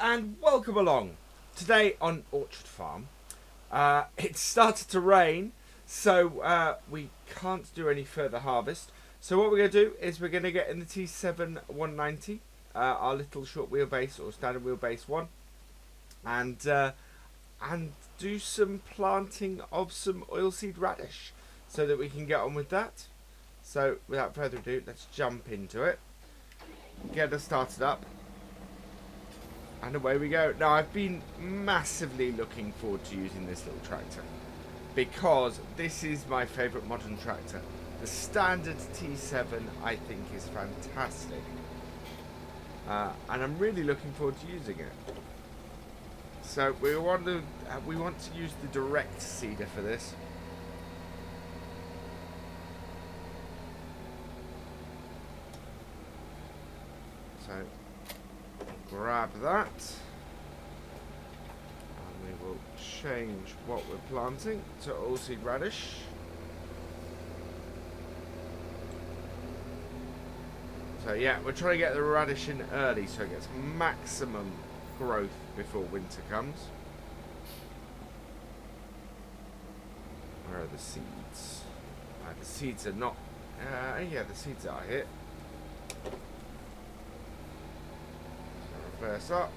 and welcome along. Today on Orchard Farm, it started to rain, so we can't do any further harvest. So what we're going to do is we're going to get in the T7 190, our little short wheelbase or standard wheelbase one, and do some planting of some oilseed radish so that we can get on with that. So without further ado, let's jump into it, get us started up. And away we go. Now, I've been massively looking forward to using this little tractor because this is my favourite modern tractor. The standard T7 I think is fantastic. And I'm really looking forward to using it. So we want to use the direct seeder for this. So grab that, and we will change what we're planting to oilseed radish. So yeah, we're trying to get the radish in early so it gets maximum growth before winter comes. Where are the seeds? The seeds are not, yeah, the seeds are here. Reverse up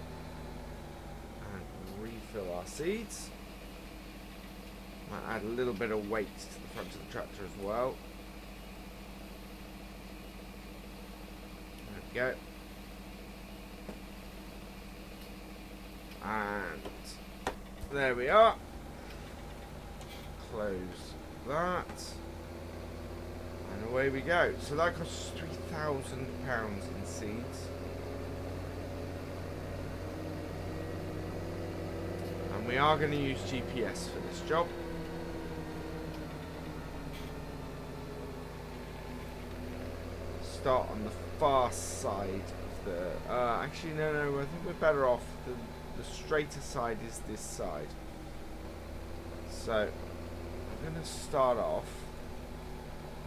and refill our seeds. Might add a little bit of weight to the front of the tractor as well. There we go. And there we are. Close that. And away we go. So that costs £3,000 in seeds. We are going to use GPS for this job. Start on the far side of the... actually, no, I think we're better off. The straighter side is this side. So, I'm going to start off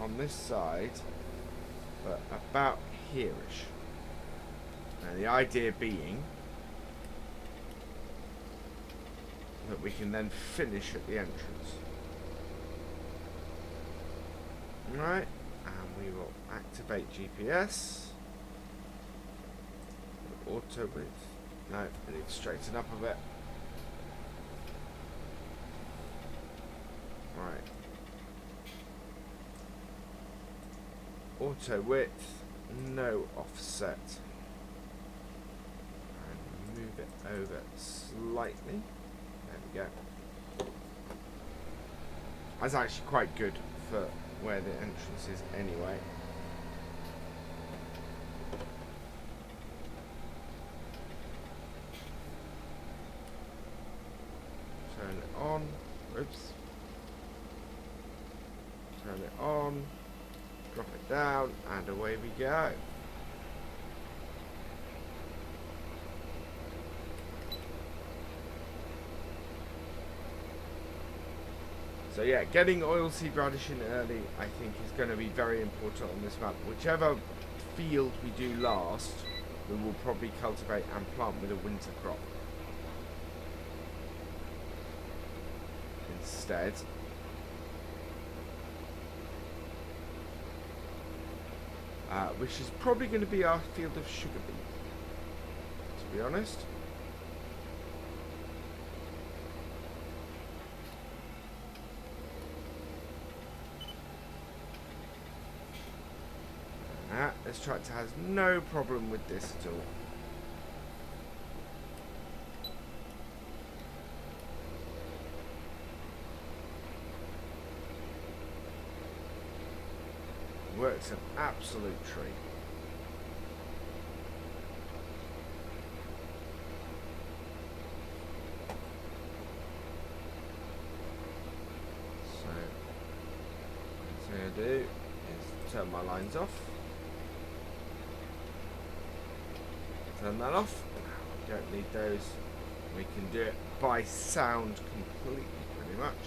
on this side, but about here-ish. Now, the idea being that we can then finish at the entrance. Right, and we will activate GPS. Auto width. No, I need to straighten up a bit. Right. Auto width, no offset. And move it over slightly. There we go. That's actually quite good for where the entrance is anyway. Turn it on. Oops. Turn it on. Drop it down, and away we go. So yeah, getting oilseed radish in early, I think, is going to be very important on this map. Whichever field we do last, we will probably cultivate and plant with a winter crop instead. Which is probably going to be our field of sugar beet, to be honest. This tractor has no problem with this at all. Works an absolute treat. So, what I'm going to do is turn my lines off. Turn that off. We don't need those. We can do it by sound completely, pretty much.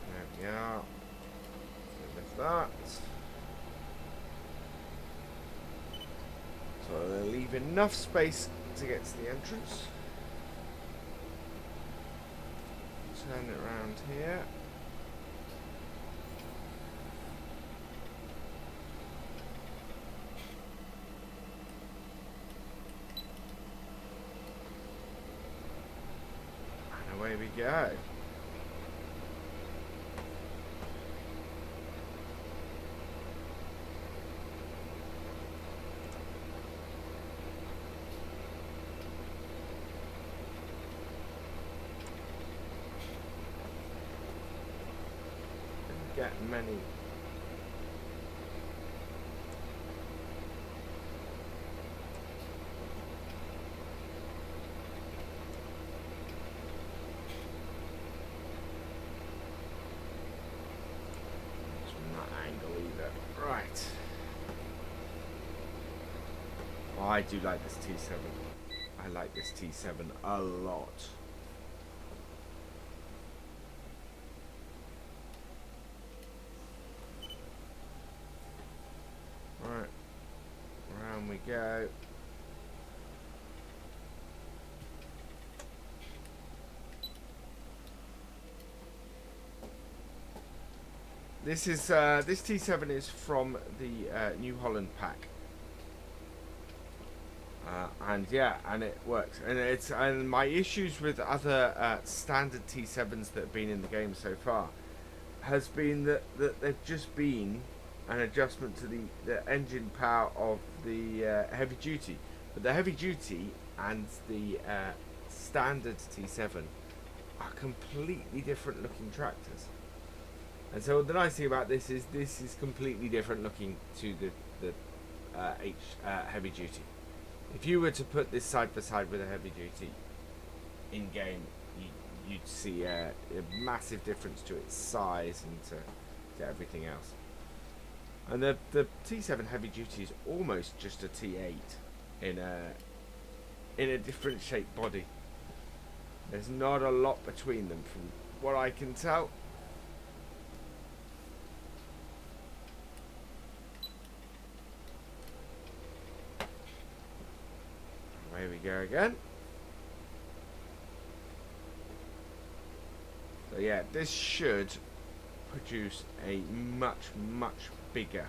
There we are. that. So I'll leave enough space to get to the entrance. Turn it around here. And away we go. Get many. From that angle either. Right. Oh, I do like this T7. I like this T7 a lot. Right. Around we go. This is this T7 is from the New Holland pack, and yeah, and it works. And my issues with other standard T7s that have been in the game so far has been that they've just been an adjustment to the engine power of the heavy duty, but the heavy duty and the standard T7 are completely different looking tractors. And so the nice thing about this is completely different looking to the heavy duty. If you were to put this side by side with a heavy duty in game, you'd see a massive difference to its size and to everything else. And the T7 heavy duty is almost just a T8 in a different shaped body. There's not a lot between them from what I can tell. Away we go again. So yeah, this should produce a much bigger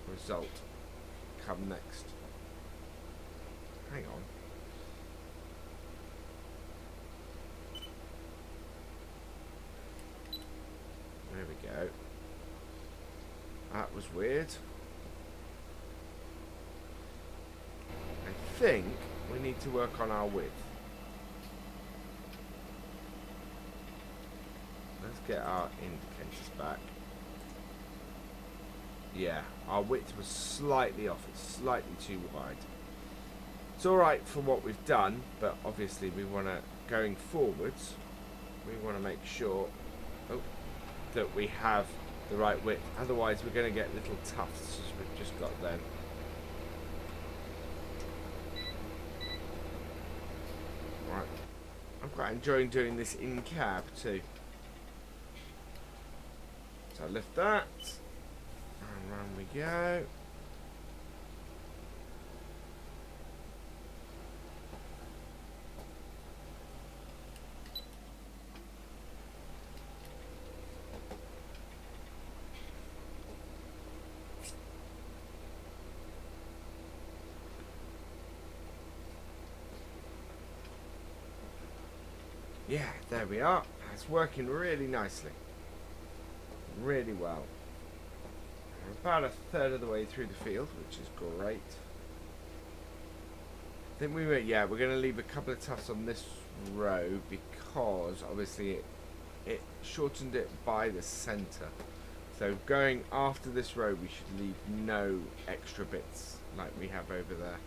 result come next. Hang on. There we go. That was weird. I think we need to work on our width. Let's get our indicators back. Yeah, our width was slightly off. It's slightly too wide. It's alright for what we've done, but obviously we want to, going forwards, we want to make sure that we have the right width. Otherwise we're going to get little tufts as we've just got then. Right. I'm quite enjoying doing this in cab too. So lift that, and round we go. Yeah, there we are. It's working really nicely. Really well. We're about a third of the way through the field, which is great. I think we're going to leave a couple of tufts on this row because obviously it shortened it by the centre. So going after this row, we should leave no extra bits like we have over there.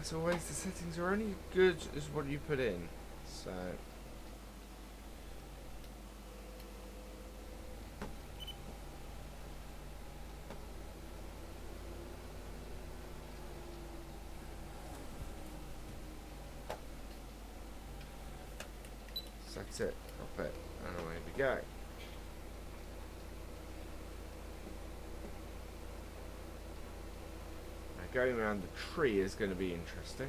As always, the settings are only good as what you put in. So That's it. Drop it. And away we go. Now going around the tree is going to be interesting.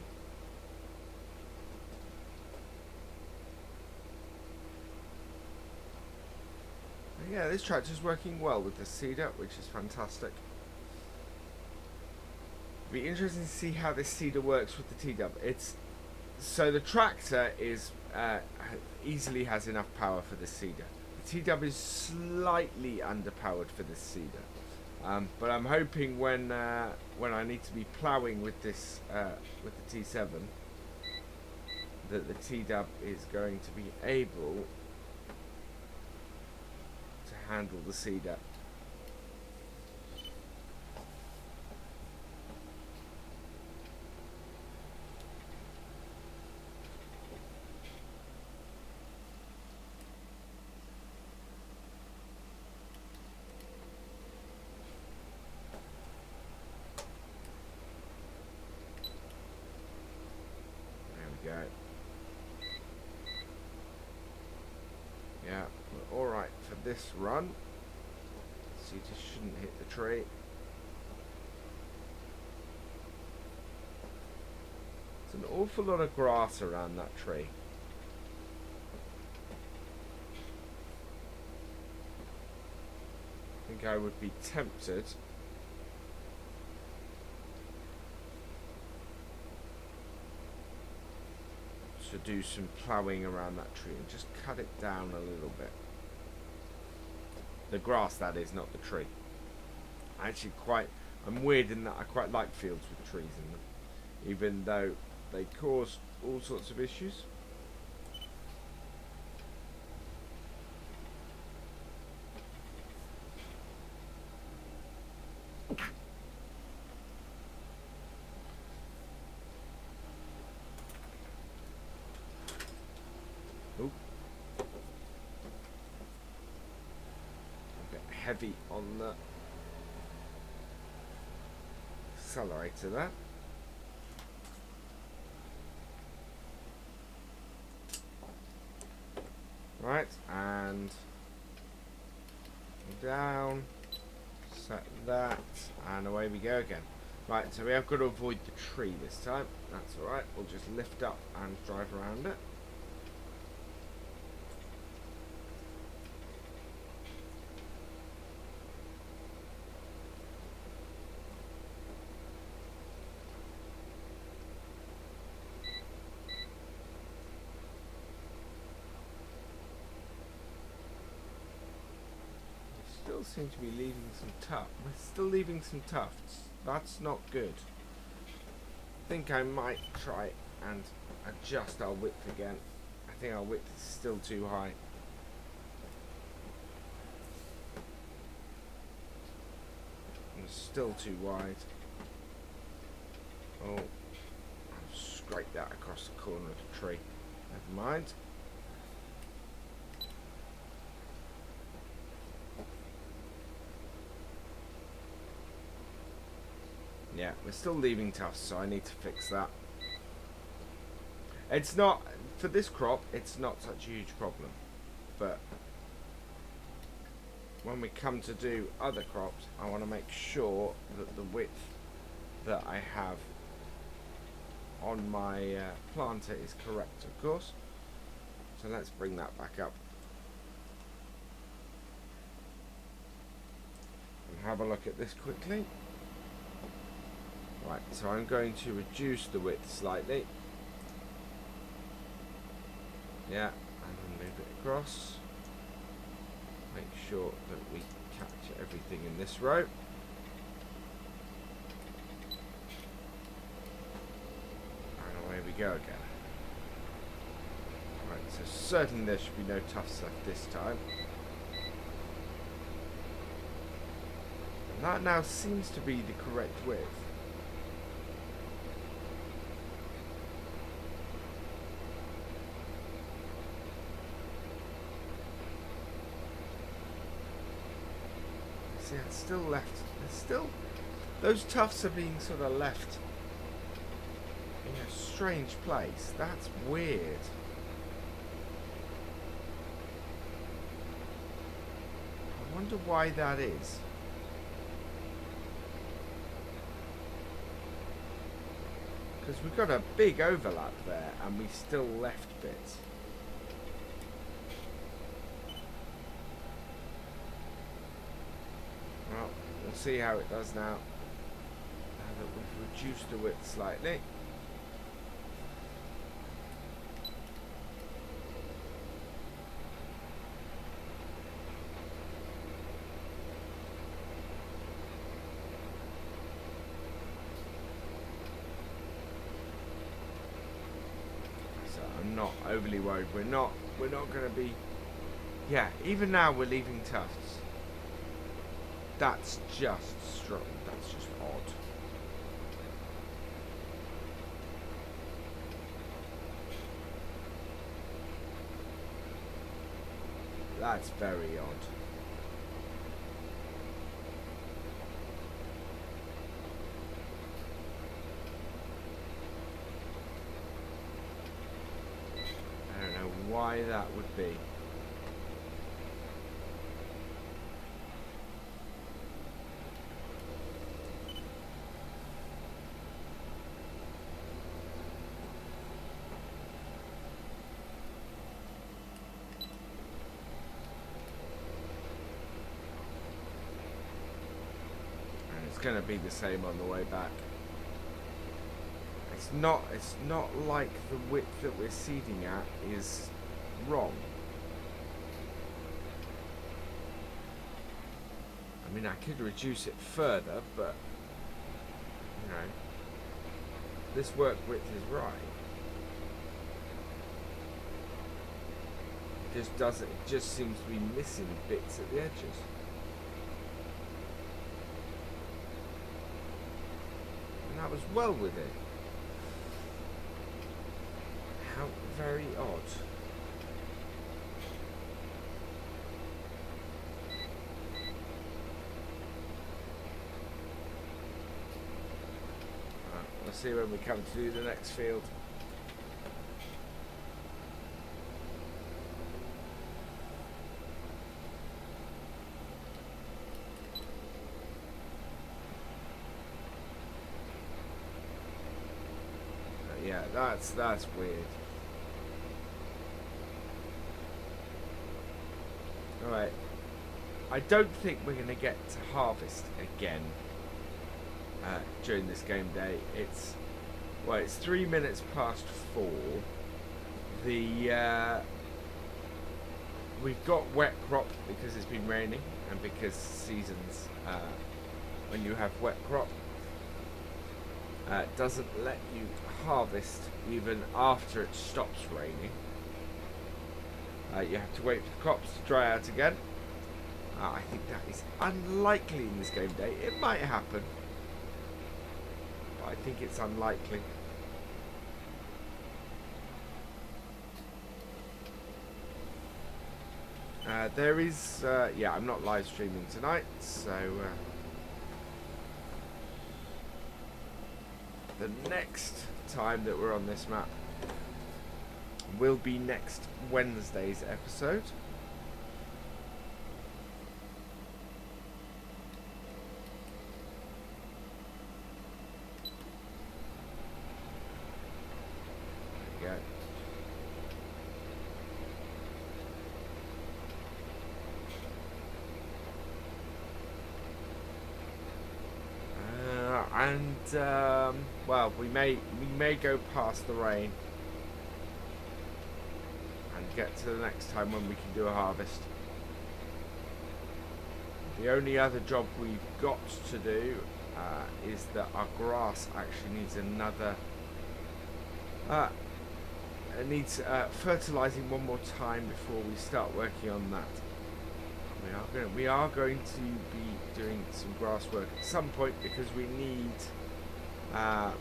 Yeah, this tractor's working well with the seeder, which is fantastic. It'll be interesting to see how this seeder works with the T-dub. So the tractor is easily has enough power for the seeder. The T-dub is slightly underpowered for this seeder, but I'm hoping when I need to be ploughing with this with the T7, that the T-dub is going to be able handle the seeder. There we go. Yeah, we're all right for this run. So you just shouldn't hit the tree. There's an awful lot of grass around that tree. I think I would be tempted to do some ploughing around that tree and just cut it down a little bit. The grass, that is, not the tree. I'm weird in that I quite like fields with trees in them, even though they cause all sorts of issues. Ooh. Heavy on the accelerator there. Right, and down, set that, and away we go again. Right, so we have got to avoid the tree this time. That's alright, we'll just lift up and drive around it. Seem to be leaving some tufts. We're still leaving some tufts. That's not good. I think I might try and adjust our width again. I think our width is still too high. And it's still too wide. Oh, I'll scrape that across the corner of the tree. Never mind. Yeah, we're still leaving tufts, so I need to fix that. It's not, for this crop, it's not such a huge problem. But when we come to do other crops, I want to make sure that the width that I have on my planter is correct, of course. So let's bring that back up. And have a look at this quickly. Right, so I'm going to reduce the width slightly. Yeah, and then move it across. Make sure that we capture everything in this row. And away we go again. Right, so certainly there should be no tufts left this time. And that now seems to be the correct width. See, it's still left. It's still, those tufts are being sort of left in a strange place. That's weird. wonder why that is. Because we've got a big overlap there, and we still left bits. Well, we'll see how it does now. Now that we've reduced the width slightly. I'm not overly worried. We're not going to be. Yeah, even now we're leaving tufts. That's just strong. That's just odd. That's very odd. Why that would be. And it's going to be the same on the way back. It's not like the width that we're seeding at is wrong. I mean, I could reduce it further, but you know, this work width is right. It just seems to be missing bits at the edges. And that was well with it. How very odd. We'll see when we come to do the next field. Yeah, that's weird. Alright. I don't think we're going to get to harvest again during this game day. It's 3 minutes past 4. We've got wet crop because it's been raining and because seasons when you have wet crop doesn't let you harvest even after it stops raining. You have to wait for the crops to dry out again. I think that is unlikely in this game day. It might happen, but I think it's unlikely. There is, yeah, I'm not live streaming tonight, so the next time that we're on this map will be next Wednesday's episode. There we go. Well, we may go past the rain and get to the next time when we can do a harvest. The only other job we've got to do is that our grass actually needs another. It needs fertilizing one more time before we start working on that. We are going to be doing some grass work at some point because we need, or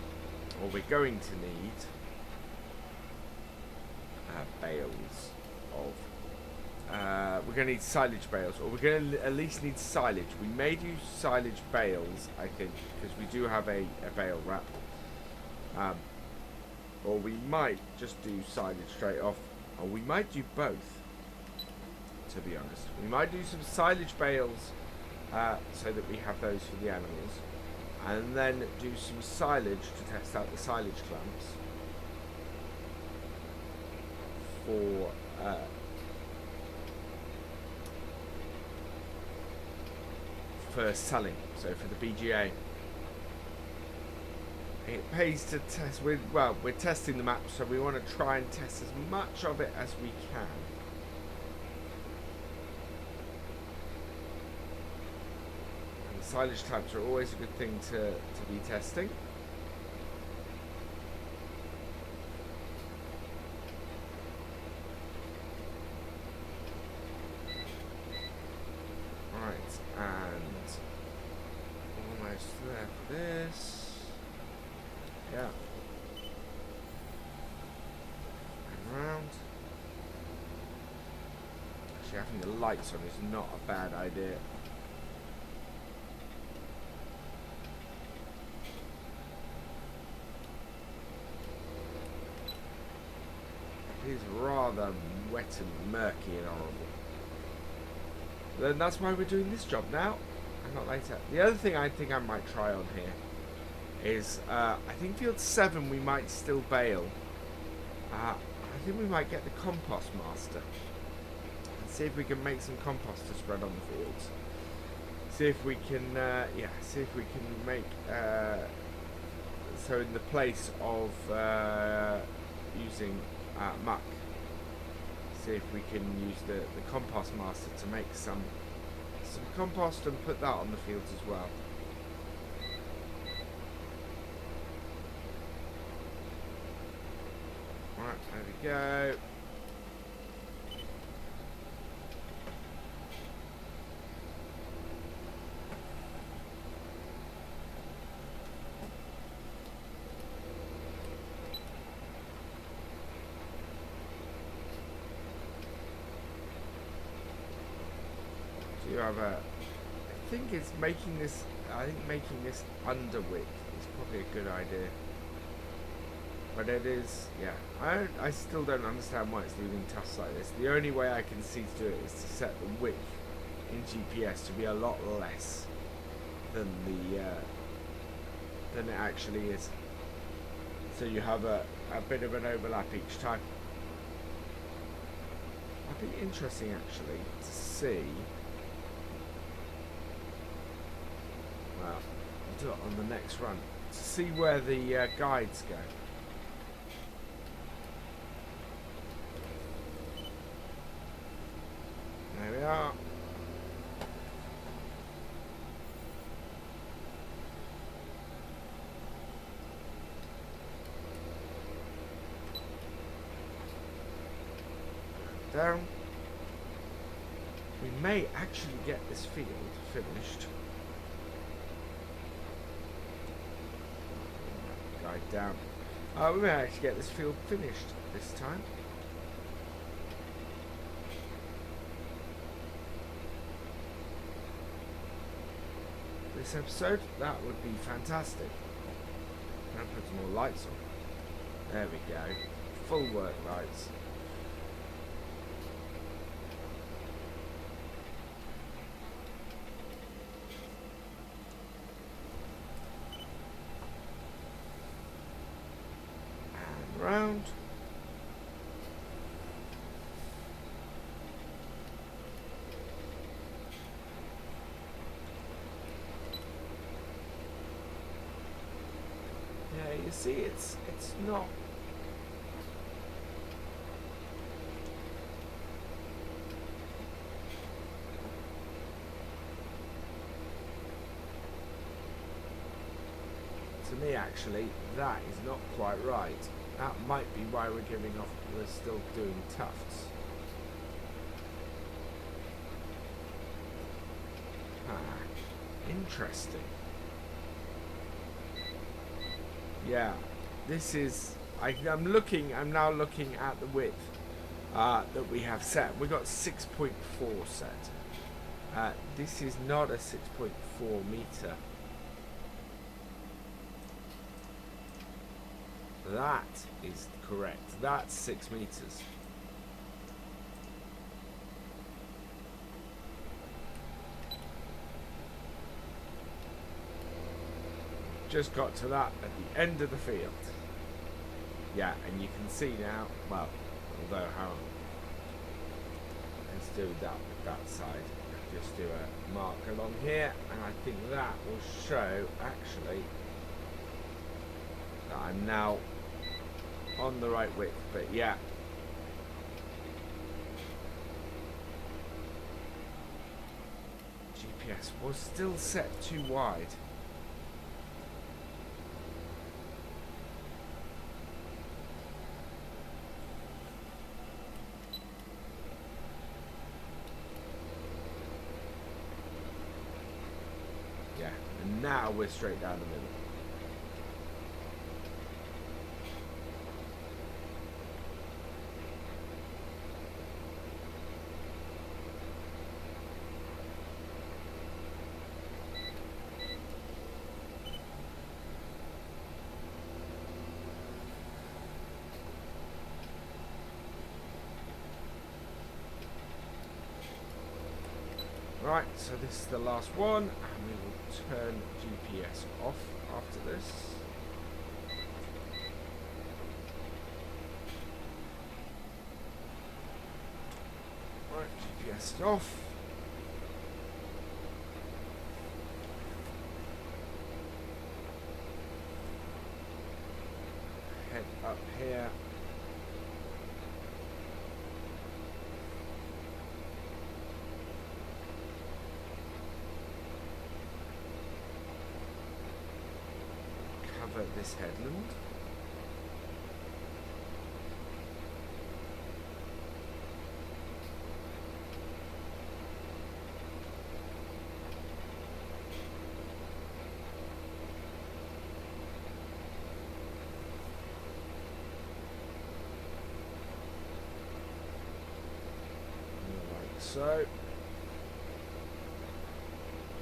we're going to need, bales of. We're going to need silage bales, or we're going to at least need silage. We may do silage bales, I think, because we do have a bale wrap. Or we might just do silage straight off, or we might do both. to be honest. We might do some silage bales so that we have those for the animals, and then do some silage to test out the silage clamps for selling, so for the BGA. It pays to test. We're testing the map, so we want to try and test as much of it as we can. And the silage types are always a good thing to be testing. Right, and almost there for this. Yeah. And round. Actually, having the lights on is not a bad idea. It is rather wet and murky and horrible. Then that's why we're doing this job now and not later. The other thing I think I might try on here is I think field 7 we might still bale. I think we might get the compost master and see if we can make some compost to spread on the fields. See if we can see if we can make so in the place of using muck, see if we can use the compost master to make some compost and put that on the fields as well. Right, there we go. So you have I think making this underwick is probably a good idea. But it is, yeah, I still don't understand why it's leaving tufts like this. The only way I can see to do it is to set the width in GPS to be a lot less than than it actually is. So you have a bit of an overlap each time. It'd be interesting actually to see. Well, I'll do it on the next run to see where the guides go. There we are. Down. We may actually get this field finished. Guide down. We may actually get this field finished this time. This episode, that would be fantastic. And put some more lights on. There we go. Full work lights. And round. Yeah, you see, it's not. To me, actually, that is not quite right. That might be why we're still doing tufts. Interesting. Yeah, this is. I'm now looking at the width that we have set. We got 6.4 set. This is not a 6.4 meter. That is correct. That's 6 meters. just got to that at the end of the field. Yeah, and you can see now, well, although how, let's do that with that side. Just do a mark along here, and I think that will show, actually, that I'm now on the right width, but yeah. GPS was still set too wide. Yeah, and now we're straight down the middle. Right, so this is the last one, and we will turn GPS off after this. Right, GPS is off. Head up here. This headland. Like so.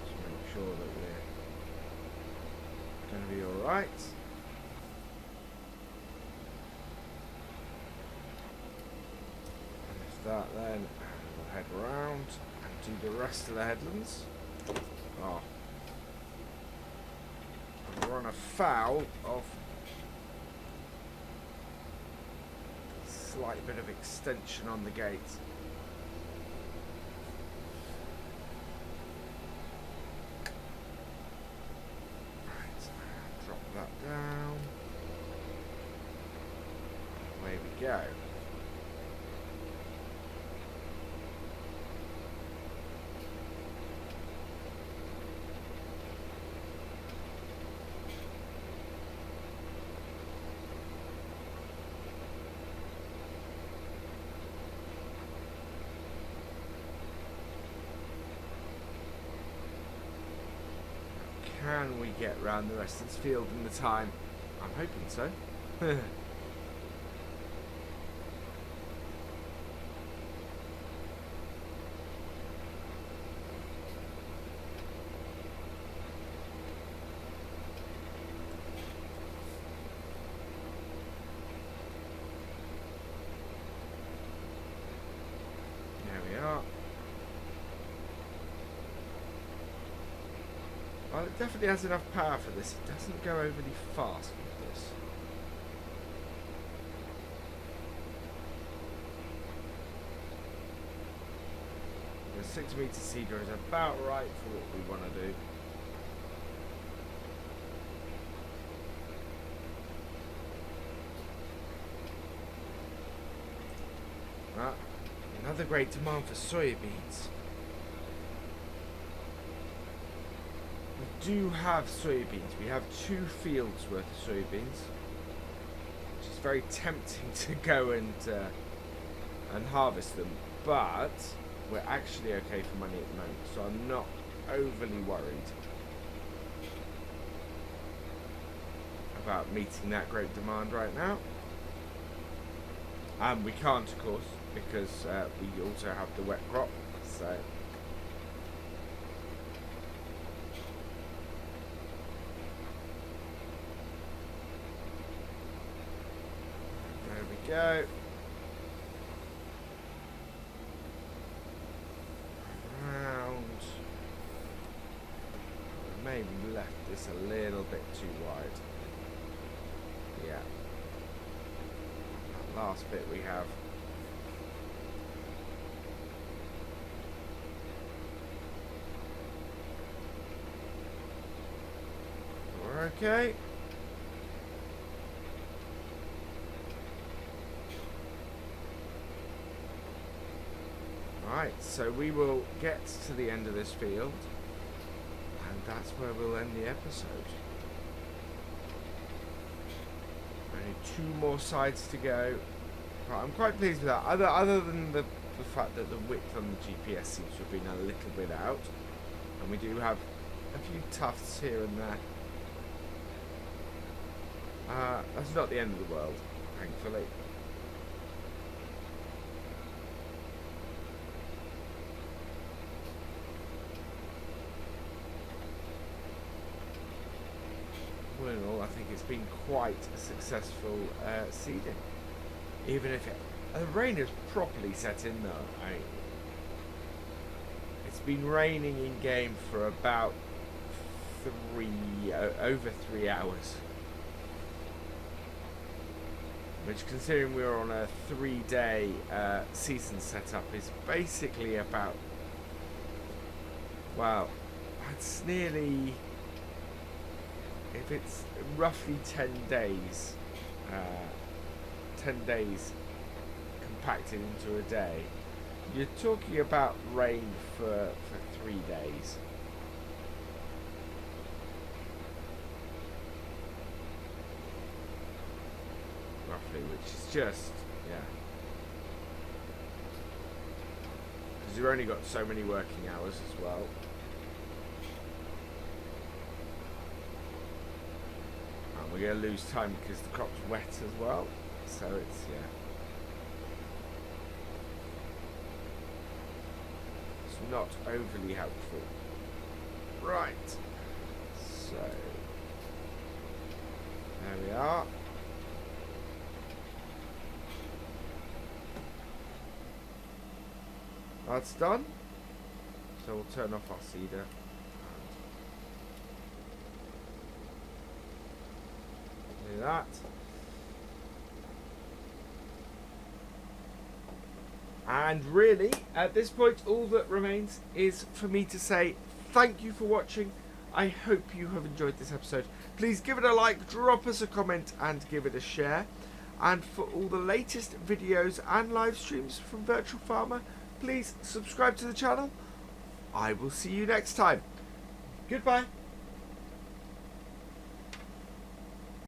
Just make sure that we're going to be all right. That then, and we'll head round and do the rest of the headlands. Oh, and we're on a foul of a slight bit of extension on the gate. Right, drop that down. Away we go. Can we get round the rest of this field in the time? I'm hoping so. There we are. Well, it definitely has enough power for this. It doesn't go overly fast with this. The 6 meter seeder is about right for what we want to do. Right. Another great demand for soybeans. We do have soybeans. We have 2 fields worth of soybeans, which is very tempting to go and harvest them. But we're actually okay for money at the moment, so I'm not overly worried about meeting that great demand right now. And we can't, of course, because we also have the wet crop. So there we go. Around maybe left this a little bit too wide. Yeah. That last bit we have. We're okay. Right, so we will get to the end of this field, and that's where we'll end the episode. Only 2 more sides to go. Right, I'm quite pleased with that, other than the fact that the width on the GPS seems to have been a little bit out, and we do have a few tufts here and there. That's not the end of the world, thankfully. All in all, I think it's been quite a successful seeding. Even if the rain has properly set in though. It's been raining in game for about over 3 hours. Which, considering we were on a 3-day season setup, is basically about, well, it's nearly, if it's roughly 10 days, 10 days compacted into a day, you're talking about rain for 3 days. Roughly, which is just, yeah. Because you've only got so many working hours as well. And we're going to lose time because the crop's wet as well. So it's, yeah. It's not overly helpful. Right. So, there we are. That's done. So we'll turn off our seeder. Do that. And really, at this point, all that remains is for me to say thank you for watching. I hope you have enjoyed this episode. Please give it a like, drop us a comment, and give it a share. And for all the latest videos and live streams from Virtual Farmer, please subscribe to the channel. I will see you next time. Goodbye.